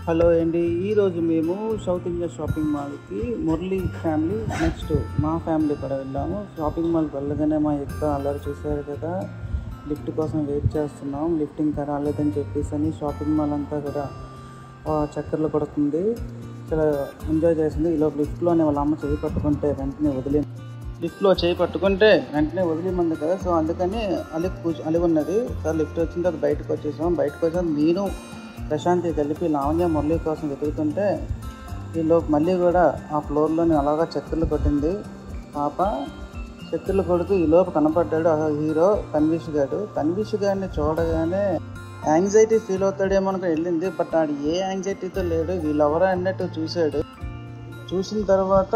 Hello అండి. ఈరోజు మేము సౌత్ ఇండియా షాపింగ్ మాల్కి మురళి ఫ్యామిలీ నెక్స్ట్ మా ఫ్యామిలీ కూడా వెళ్ళాము. షాపింగ్ మాల్కి వెళ్ళగానే మా యొక్క అల్లరి చూసారు కదా, లిఫ్ట్ కోసం వెయిట్ చేస్తున్నాం. లిఫ్ట్ ఇంకా రాలేదని చెప్పేసి షాపింగ్ మాల్ అంతా కూడా చక్కర్లు కొడుతుంది. చాలా ఎంజాయ్ చేసింది. ఈలోపు లిఫ్ట్లోనే వాళ్ళ అమ్మ చేయి పట్టుకుంటే వెంటనే లిఫ్ట్లో చేయి పట్టుకుంటే వెంటనే వదిలేమంది కదా, సో అందుకని అలిగి ఉన్నది. సార్ లిఫ్ట్ వచ్చిన తర్వాత బయటకు వచ్చాం. నేను ప్రశాంతి కలిపి లావణ్య మురళి కోసం వెతుకుతుంటే ఈలోపు మళ్ళీ కూడా ఆ ఫ్లోర్లోని అలాగా చక్కర్లు కొట్టింది పాప. చక్కర్లు కొడుతూ ఈలోపు కనపడ్డాడు ఆ హీరో తన్విష్ గారిని చూడగానే యాంగ్జైటీ ఫీల్ అవుతాడేమో అనుకుని వెళ్ళింది. బట్ ఆడు ఏ యాంగ్జైటీతో లేడు, వీళ్ళెవరో అన్నట్టు చూశాడు. చూసిన తర్వాత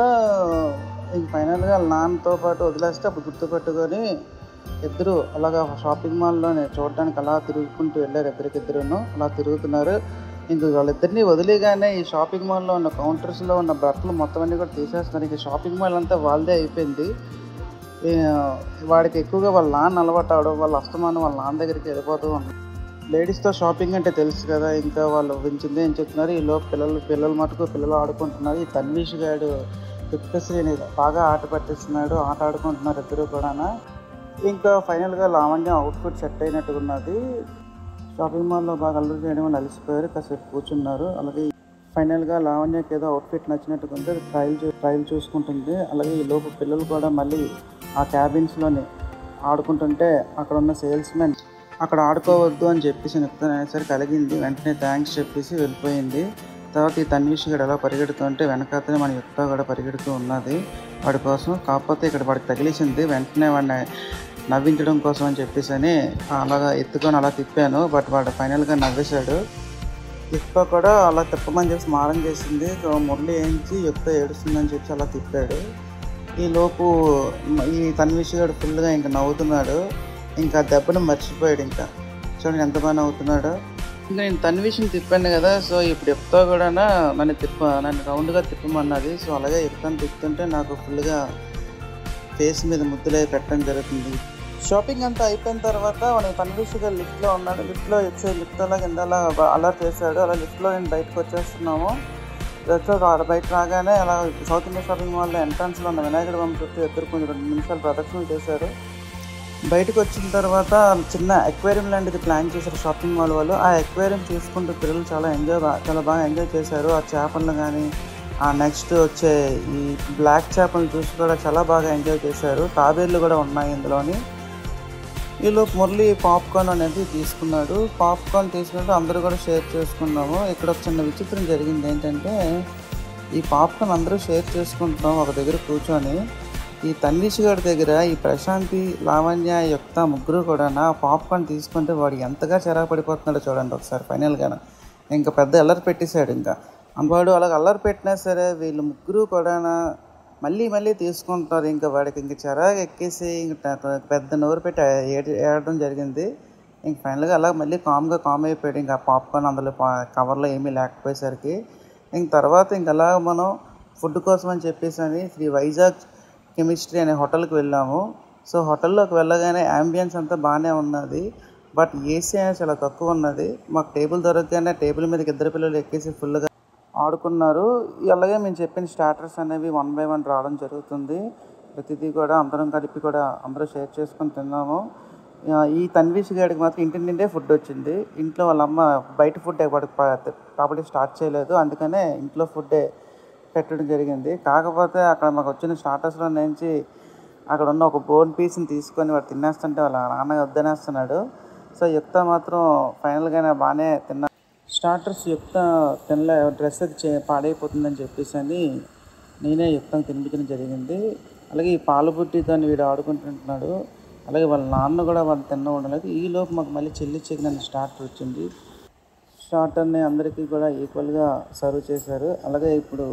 ఇంక ఫైనల్గా నాన్నతో పాటు వదిలేస్తే అప్పుడు గుర్తుపెట్టుకొని ఇద్దరు అలాగా షాపింగ్ మాల్లోనే చూడడానికి అలా తిరుగుకుంటూ వెళ్ళారు. ఇద్దరికిద్దరును అలా తిరుగుతున్నారు. ఇంక వాళ్ళిద్దరిని వదిలేగానే ఈ షాపింగ్ మాల్లో ఉన్న కౌంటర్స్లో ఉన్న బట్టలు మొత్తం అన్నీ కూడా తీసేస్తున్నారు. ఇంక షాపింగ్ మాల్ అంతా వాళ్ళదే అయిపోయింది. వాడికి ఎక్కువగా వాళ్ళ నాన్న అలవాటు అవడం వల్ల అస్తమానం వాళ్ళ నాన్న దగ్గరికి వెళ్ళిపోతూ ఉన్నారు. లేడీస్తో షాపింగ్ అంటే తెలుసు కదా, ఇంకా వాళ్ళు వించిందే ఏం చెప్తున్నారు. ఈలోపు పిల్లలు మటుకు పిల్లలు ఆడుకుంటున్నారు. ఈ తన్విష్ గారు యుక్తశ్రీని బాగా ఆట ఆడుకుంటున్నారు ఇద్దరు కూడా. ఇంకా ఫైనల్గా లావణ్య అవుట్ఫిట్ సెట్ అయినట్టుగా ఉన్నది. షాపింగ్ మాల్లో బాగా అల్లరి చేయడం వల్ల అలసిపోయారు, కాసేపు కూర్చున్నారు. అలాగే ఫైనల్గా లావణ్యకి ఏదో అవుట్ఫిట్ నచ్చినట్టుగా ఉంటే ట్రయల్ చూసుకుంటుంది. అలాగే ఈ లోపు పిల్లలు కూడా మళ్ళీ ఆ క్యాబిన్స్లోని ఆడుకుంటుంటే అక్కడ ఉన్న సేల్స్మెన్ అక్కడ ఆడుకోవద్దు అని చెప్పేసి చెప్తాననేసరికి కలిగింది. వెంటనే థ్యాంక్స్ చెప్పేసి వెళ్ళిపోయింది. తర్వాత ఈ తన్విష్ గడు ఎలా పరిగెడుతుంటే వెనకాతనే మన యుక్త కూడా పరిగెడుతూ ఉన్నది వాడి కోసం. కాకపోతే ఇక్కడ వాడికి తగిలేసింది. వెంటనే వాడిని నవ్వించడం కోసం అని చెప్పేసి అలాగా ఎత్తుకొని అలా తిప్పాను. బట్ వాడు ఫైనల్గా నవ్వేశాడు. యుక్త కూడా అలా తిప్పమని చెప్పి మారం చేసింది. సో మురళి ఏంచి యుక్త ఏడుస్తుందని చెప్పి అలా తిప్పాడు. ఈ లోపు ఈ తన్విష్ గడు ఫుల్గా ఇంకా నవ్వుతున్నాడు. ఇంకా దెబ్బను మర్చిపోయాడు. ఇంకా చూడండి ఎంత బాగా నవ్వుతున్నాడు. ఇంకా నేను తన్విష్ని తిప్పాను కదా, సో ఇప్పుడు యుక్త కూడా నన్ను రౌండ్గా తిప్పమన్నది. సో అలాగే యుక్తను తిప్పుతుంటే నాకు ఫుల్గా ఫేస్ మీద ముద్దులే పెట్టడం జరుగుతుంది. షాపింగ్ అంతా అయిపోయిన తర్వాత మన తన్విష్ గారు లిఫ్ట్లో ఉన్నాడు. లిఫ్ట్లో లిఫ్ట్ కింద అలర్ట్ చేశాడు. అలా లిఫ్ట్లో నేను బయటకు వచ్చేస్తున్నాము. బయట రాగానే అలా సౌత్ ఇండియా షాపింగ్ మాల్లో ఎంట్రన్స్లో ఉన్న వినాయకుడి బొమ్మ చుట్టూ ఇద్దరు కొంచెం 2 నిమిషాలు ప్రదర్శనలు చేశారు. బయటకు వచ్చిన తర్వాత చిన్న ఎక్వేరియం లాంటిది ప్లాన్ చేశారు షాపింగ్ మాల్ వాళ్ళు. ఆ ఎక్వేరియం చూసుకుంటూ పిల్లలు చాలా బాగా ఎంజాయ్ చేశారు. ఆ చేపలను కానీ ఆ నెక్స్ట్ వచ్చే ఈ బ్లాక్ చేపలను చూసి కూడా చాలా బాగా ఎంజాయ్ చేశారు. తాబేళ్ళు కూడా ఉన్నాయి ఇందులోని. ఈలోపు మురళి పాప్కార్న్ అనేది తీసుకున్నాడు. పాప్కార్న్ తీసుకుంటూ అందరూ కూడా షేర్ చేసుకున్నాము. ఇక్కడ ఒక చిన్న విచిత్రం జరిగింది ఏంటంటే, ఈ పాప్కార్న్ అందరూ షేర్ చేసుకుంటున్నాం ఒక దగ్గర కూర్చొని. ఈ తన్విష్ గారి దగ్గర ఈ ప్రశాంతి, లావణ్య, యుక్త ముగ్గురు కూడా పాప్కార్న్ తీసుకుంటే వాడు ఎంతగా చిరాకు పడిపోతున్నాడో చూడండి ఒకసారి. ఫైనల్గా ఇంకా పెద్ద అల్లరి పెట్టేశాడు. ఇంకా వాడు అలాగ అల్లరి పెట్టినా సరే వీళ్ళు ముగ్గురు కూడా మళ్ళీ తీసుకుంటారు. ఇంకా వాడికి ఇంక చిరాకు ఎక్కేసి ఇంకా పెద్ద నోరు పెట్టి ఏడడం జరిగింది. ఇంక ఫైనల్గా అలా మళ్ళీ కామ్ అయిపోయాడు. ఇంకా పాప్కార్న్ అందులో కవర్లో ఏమీ లేకపోయేసరికి ఇంక తర్వాత ఇంక అలా మనం ఫుడ్ కోసం అని చెప్పేసి శ్రీ వైజాగ్ కెమిస్ట్రీ అనే హోటల్కి వెళ్ళాము. సో హోటల్లోకి వెళ్ళగానే యాంబియన్స్ అంతా బాగానే ఉన్నది. బట్ ఏసీ అనేది చాలా తక్కువ ఉన్నది. మాకు టేబుల్ దొరకగానే టేబుల్ మీదకి ఇద్దరు పిల్లలు ఎక్కేసి ఫుల్గా ఆడుకున్నారు. అలాగే మేము చెప్పిన స్టార్టర్స్ అనేవి 1 by 1 రావడం జరుగుతుంది. ప్రతిదీ కూడా అందరం కలిపి కూడా అందరూ షేర్ చేసుకొని తిన్నాము. ఈ తన్విష్ గారికి మాత్రం ఇంటి నిండే ఫుడ్ వచ్చింది. ఇంట్లో వాళ్ళ అమ్మ బయట ఫుడ్ కాబట్టి స్టార్ట్ చేయలేదు, అందుకనే ఇంట్లో ఫుడ్డే పెట్టడం జరిగింది. కాకపోతే అక్కడ మాకు వచ్చిన స్టార్టర్స్లో నుంచి అక్కడ ఉన్న ఒక బోన్ పీస్ని తీసుకొని వాడు తినేస్తుంటే వాళ్ళ నాన్న వద్దనేస్తున్నాడు. సో యుక్త మాత్రం ఫైనల్గానే బాగానే తిన్నా. స్టార్టర్స్ యుక్త డ్రెస్ అది పాడైపోతుందని చెప్పేసి నేనే యుక్తను తినిపించడం జరిగింది. అలాగే ఈ పాల బుడ్డితో వీడు ఆడుకుంటుంటున్నాడు. అలాగే వాళ్ళ నాన్న కూడా వాళ్ళు ఉండలేదు. ఈలోపు మాకు మళ్ళీ చిల్లీ చికెన్ అనే స్టార్టర్ వచ్చింది. స్టార్టర్ని అందరికీ కూడా ఈక్వల్గా సర్వ్ చేశారు. అలాగే ఇప్పుడు